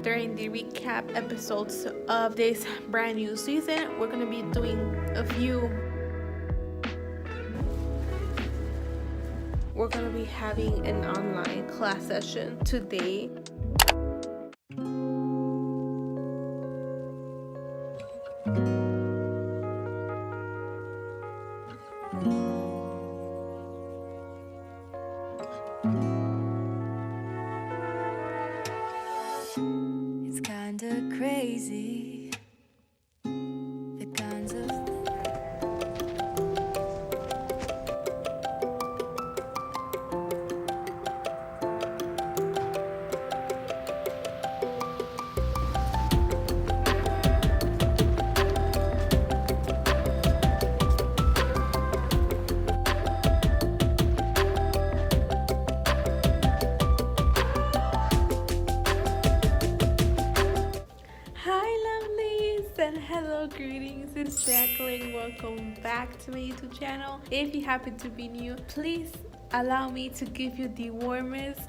during the recap episodes of this brand new season. We're going to be doing we're going to be having an online class session today. It's kinda crazy, the kinds of And hello, greetings, it's Jacqueline. Welcome back to my YouTube channel. If you happen to be new, please allow me to give you the warmest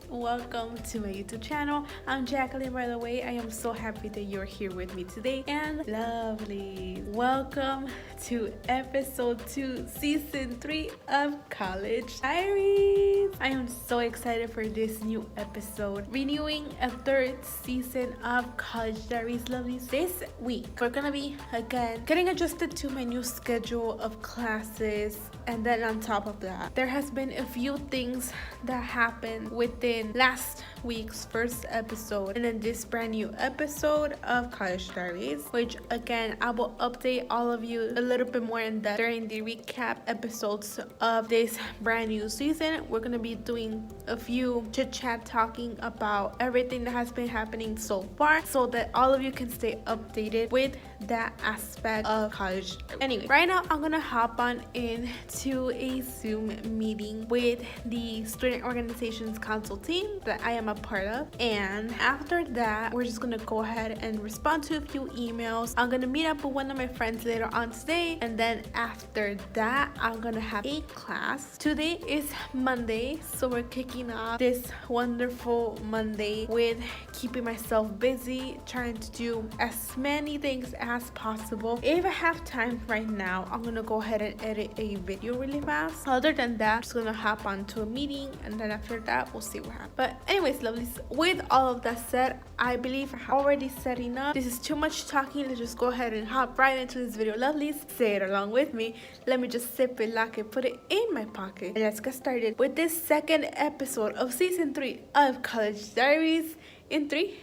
welcome to my YouTube channel. I'm Jacqueline, by the way. I am so happy that you're here with me today. And Lovelies, welcome to episode 2, season 3 of College Diaries. I am so excited for this new episode, renewing a 3rd season of College Diaries, Lovelies. This week, we're gonna be, again, getting adjusted to my new schedule of classes. And then on top of that, there has been a few things that happened within last week's first episode and then this brand new episode of College Diaries, which again I will update all of you a little bit more in depth during the recap episodes of this brand new season. We're gonna be doing a few chit chat talking about everything that has been happening so far, so that all of you can stay updated with that aspect of college. Anyway, right now I'm gonna hop on into a Zoom meeting with the student organizations council team that I am a part of, and after that we're just gonna go ahead and respond to a few emails. I'm gonna meet up with one of my friends later on today, and then after that I'm gonna have a class. Today is Monday, so we're kicking off this wonderful Monday with keeping myself busy, trying to do as many things as possible. If I have time right now, I'm gonna go ahead and edit a video really fast. Other than that, I'm just gonna hop on to a meeting, and then after that we'll see what happens. But anyways, lovelies, with all of that said, I believe I'm already setting up. This is too much talking. Let's just go ahead and hop right into this video, lovelies. Say it along with me. Let me just sip it, lock it, put it in my pocket, and let's get started with this second episode of season 3 of College Diaries in 3,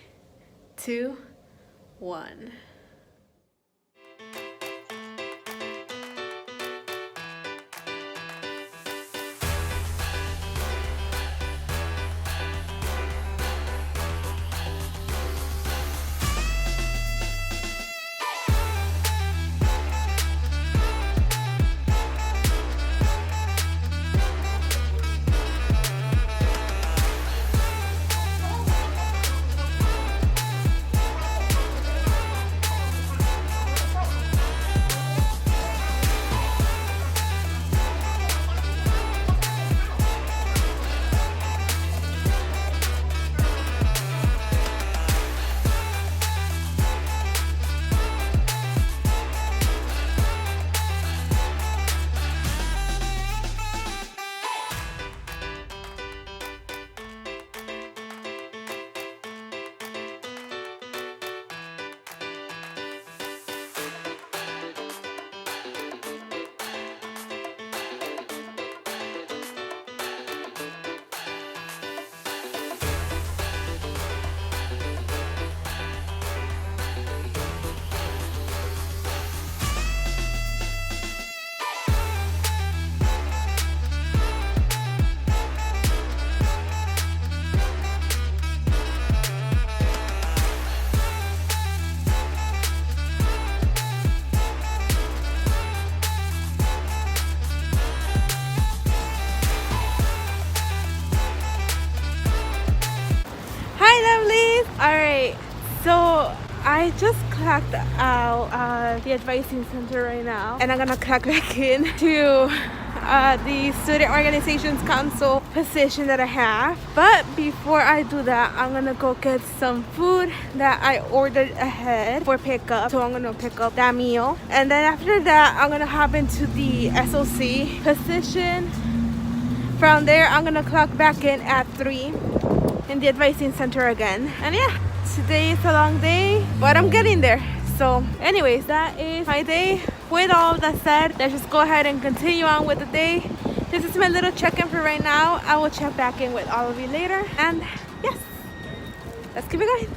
2, 1. Alright, so I just clocked out the advising center right now, and I'm gonna clock back in to the student organizations council position that I have. But before I do that, I'm gonna go get some food that I ordered ahead for pickup. So I'm gonna pick up that meal, and then after that I'm gonna hop into the SOC position. From there I'm gonna clock back in at 3 in the advising center again. And yeah, today is a long day, but I'm getting there. So anyways, that is my day. With all that said, let's just go ahead and continue on with the day. This is my little check-in for right now. I will check back in with all of you later. And yes, let's keep it going.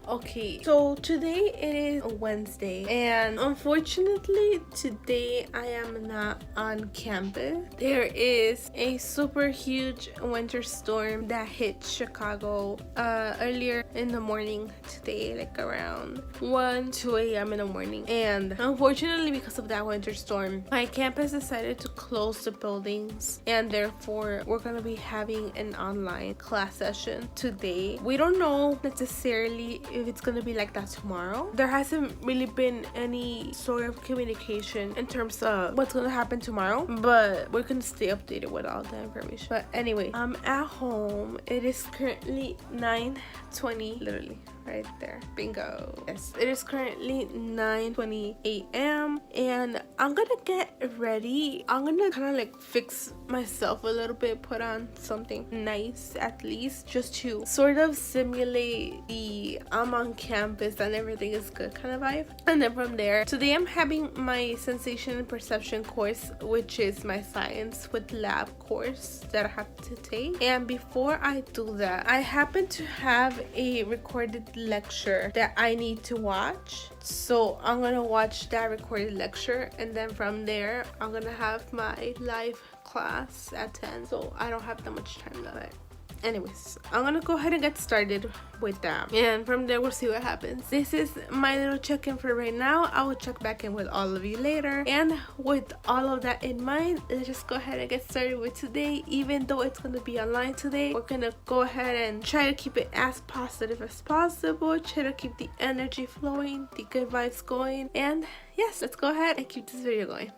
Okay, so today it is Wednesday, and unfortunately today I am not on campus. There is a super huge winter storm that hit Chicago earlier in the morning today, like around 2 a.m. in the morning. And unfortunately, because of that winter storm, my campus decided to close the buildings, and therefore we're gonna be having an online class session today. We don't know necessarily if it's gonna be like that tomorrow. There hasn't really been any sort of communication in terms of what's gonna happen tomorrow, but we're gonna stay updated with all the information. But anyway, I'm at home. It is currently 9:20, literally right there, bingo. Yes, it is currently 9:20 a.m. and I'm gonna get ready. I'm gonna kind of like fix myself a little bit, put on something nice at least, just to sort of simulate the I'm on campus and everything is good kind of vibe. And then from there, today I'm having my sensation and perception course, which is my science with lab course that I have to take. And before I do that, I happen to have a recorded lecture that I need to watch. So I'm gonna watch that recorded lecture, and then from there I'm gonna have my live class at 10. So I don't have that much time left. Anyways, I'm gonna go ahead and get started with that, and from there we'll see what happens. This is my little check-in for right now. I will check back in with all of you later, and with all of that in mind, let's just go ahead and get started with today. Even though it's gonna be online today, we're gonna go ahead and try to keep it as positive as possible, try to keep the energy flowing, the good vibes going, and yes, let's go ahead and keep this video going.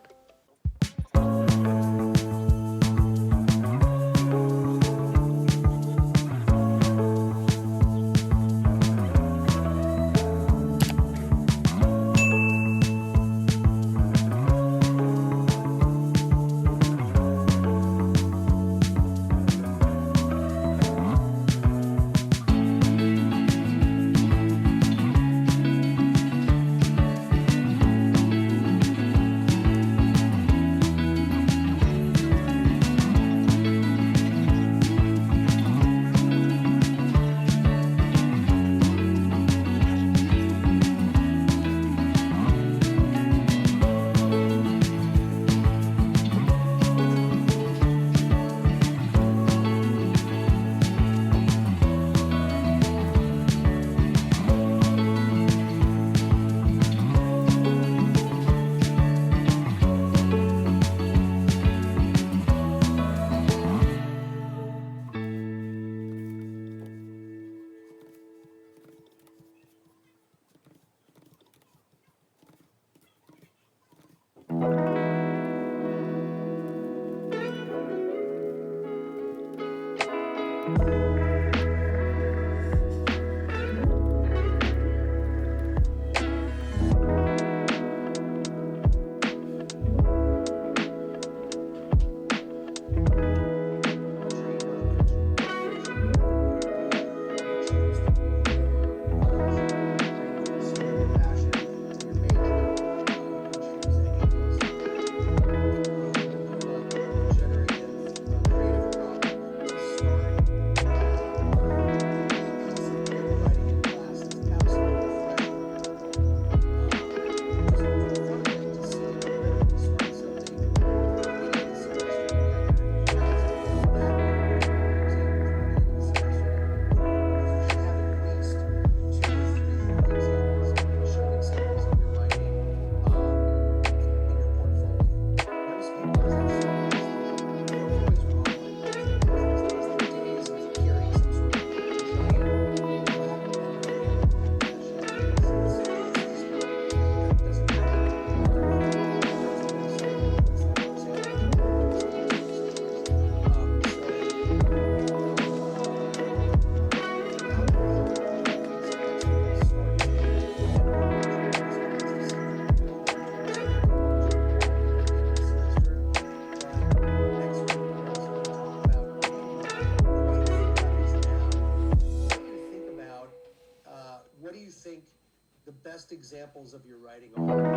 the best examples of your writing are, and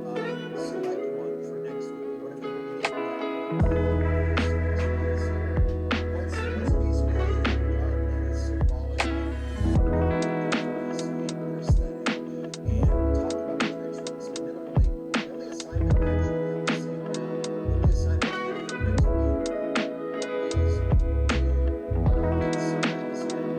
I want you to select one for next week. You don't have to read it right. What's a piece of writing that you've done that is symbolic of this your aesthetic? And talk about the tricks. So minimally, the only assignment actually on the same now, the only assignment I'm giving you next week is to consider and decide one example.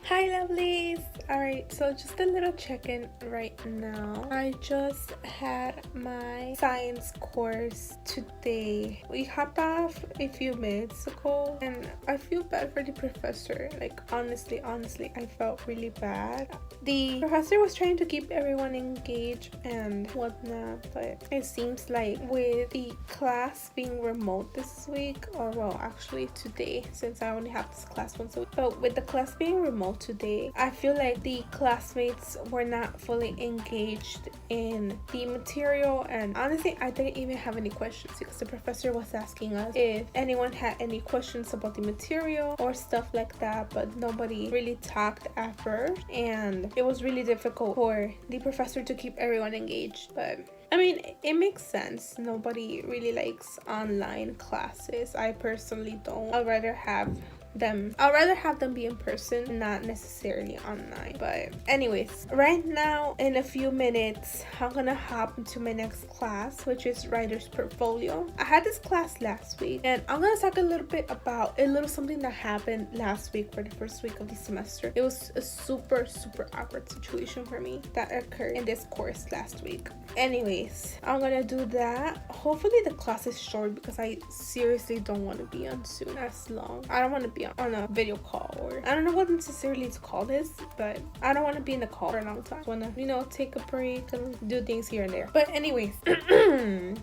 Hi lovelies! Alright, so just a little check-in right now. I just had my science course today. We hopped off a few minutes ago and I feel bad for the professor. Like honestly, I felt really bad. The professor was trying to keep everyone engaged and whatnot, but it seems like with the class being remote this week, or well actually today, since I only have this class once a week, but with the class being remote today, I feel like the classmates were not fully engaged in the material, and honestly I didn't even have any questions because the professor was asking us if anyone had any questions about the material or stuff like that, but nobody really talked at first, and it was really difficult for the professor to keep everyone engaged. But I mean, it makes sense. Nobody really likes online classes. I personally don't. I'd rather have them be in person, not necessarily online. But anyways, right now in a few minutes I'm gonna hop into my next class, which is writer's portfolio. I had this class last week and I'm gonna talk a little bit about something that happened last week for the first week of the semester. It was a super awkward situation for me that occurred in this course last week. Anyways, I'm gonna do that. Hopefully the class is short because I seriously don't want to be on Zoom as long. I don't want to be on a video call, or I don't know what necessarily to call this, but I don't want to be in the call for a long time. I want to, take a break and do things here and there. But anyways,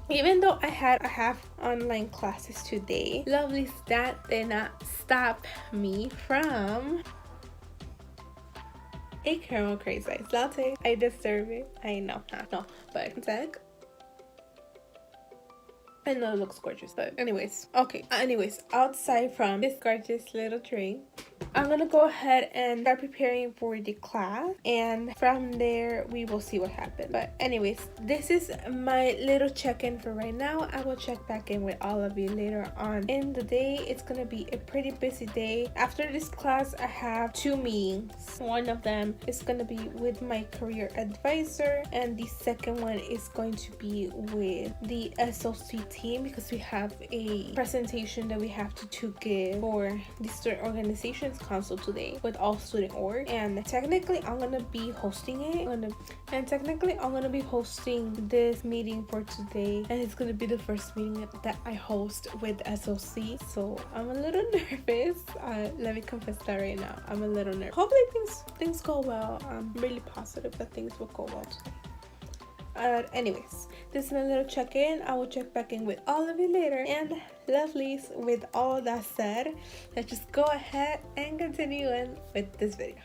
even though I have online classes today, Lovelies, that did not stop me from a caramel crazy ice latte. I deserve it. I know, no, but Zach, I know it looks gorgeous, but anyways, outside from this gorgeous little drink, I'm gonna go ahead and start preparing for the class, and from there we will see what happens. But anyways, this is my little check-in for right now. I will check back in with all of you later on in the day. It's gonna be a pretty busy day. After this class, I have 2 meetings. One of them is gonna be with my career advisor, and the second one is going to be with the SOC team, because we have a presentation that we have to give for the student organizations council today with all student org, and technically I'm gonna be hosting it. I'm gonna be hosting this meeting for today, and it's gonna be the first meeting that I host with SOC, so I'm a little nervous. Let me confess that right now, I'm a little nervous. Hopefully things go well. I'm really positive that things will go well today. Anyways, this is my little check-in. I will check back in with all of you later. And lovelies, with all that said, let's just go ahead and continue on with this video.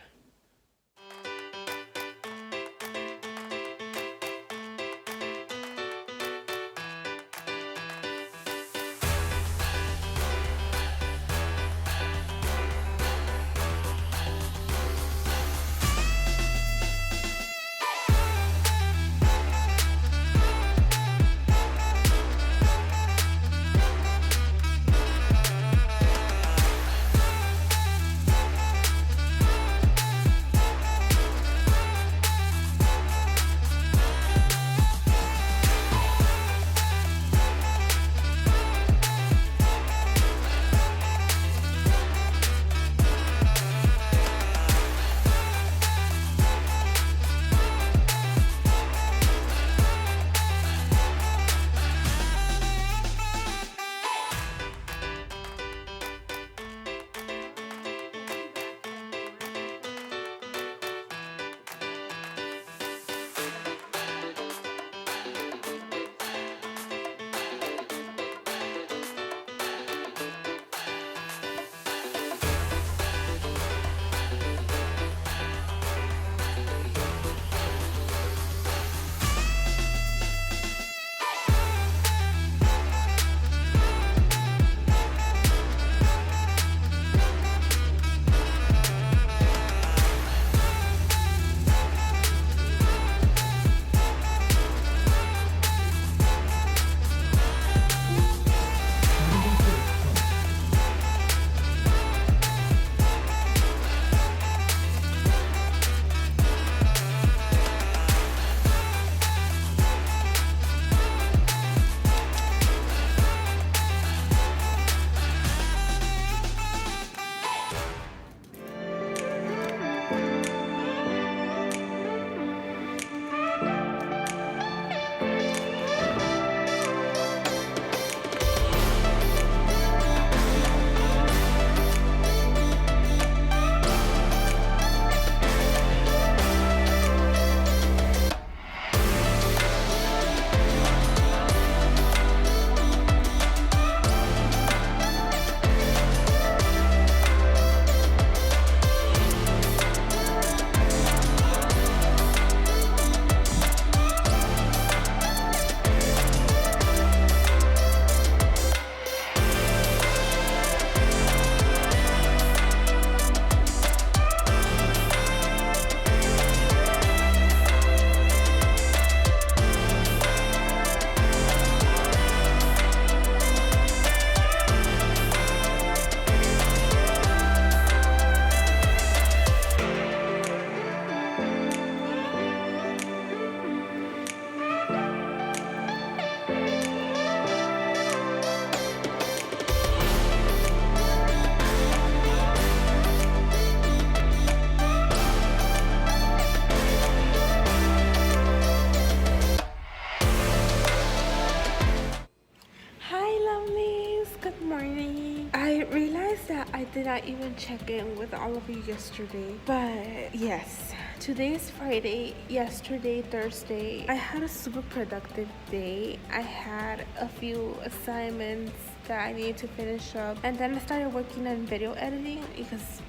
realized that I did not even check in with all of you yesterday, but yes, today is Friday. Yesterday, Thursday, I had a super productive day. I had a few assignments that I needed to finish up, and then I started working on video editing because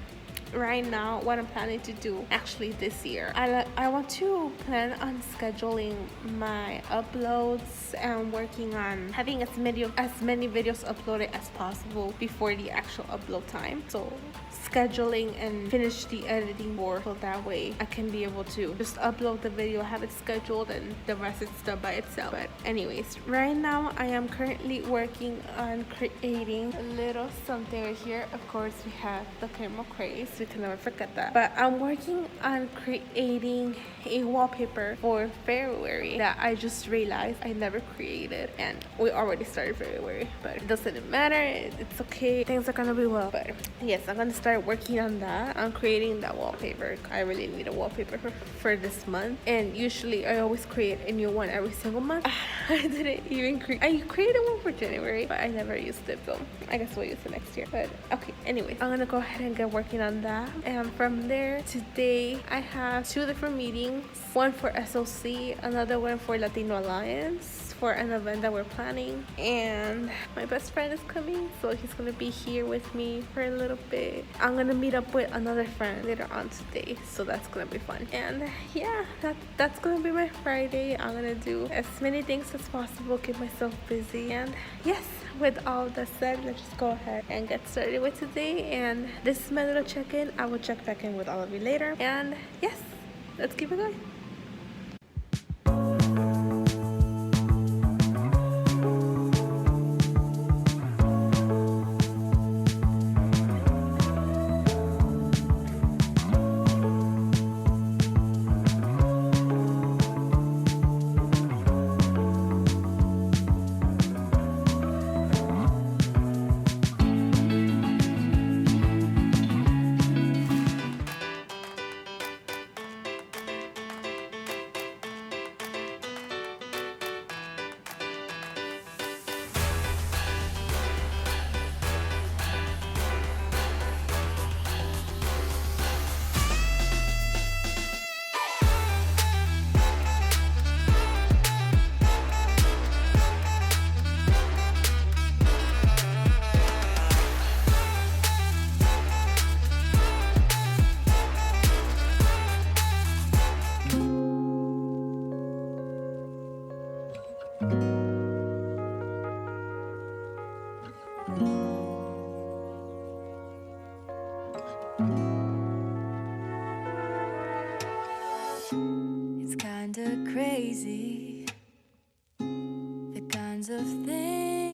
right now what I'm planning to do actually this year, I want to plan on scheduling my uploads and working on having as many videos uploaded as possible before the actual upload time. So scheduling and finish the editing more, so that way I can be able to just upload the video, have it scheduled, and the rest is done by itself. But anyways, right now I am currently working on creating a little something right here. Of course, we have the camera craze, we can never forget that. But I'm working on creating a wallpaper for February that I just realized I never created, and we already started February, but it doesn't matter, it's okay, things are gonna be well. But yes, I'm gonna start working on that. I'm creating that wallpaper. I really need a wallpaper for this month, and usually I always create a new one every single month. I didn't even I created one for January, but I never used it, so I guess we'll use it next year. But okay, anyway, I'm gonna go ahead and get working on that. And from there, today I have 2 different meetings, one for SOC, another one for Latino Alliance, for an event that we're planning. And my best friend is coming, so he's gonna be here with me for a little bit. I'm gonna meet up with another friend later on today, so that's gonna be fun. And yeah, that's gonna be my Friday. I'm gonna do as many things as possible, keep myself busy. And yes, with all that said, let's just go ahead and get started with today. And this is my little check-in. I will check back in with all of you later. And yes, let's keep it going. It's kinda crazy, the kinds of things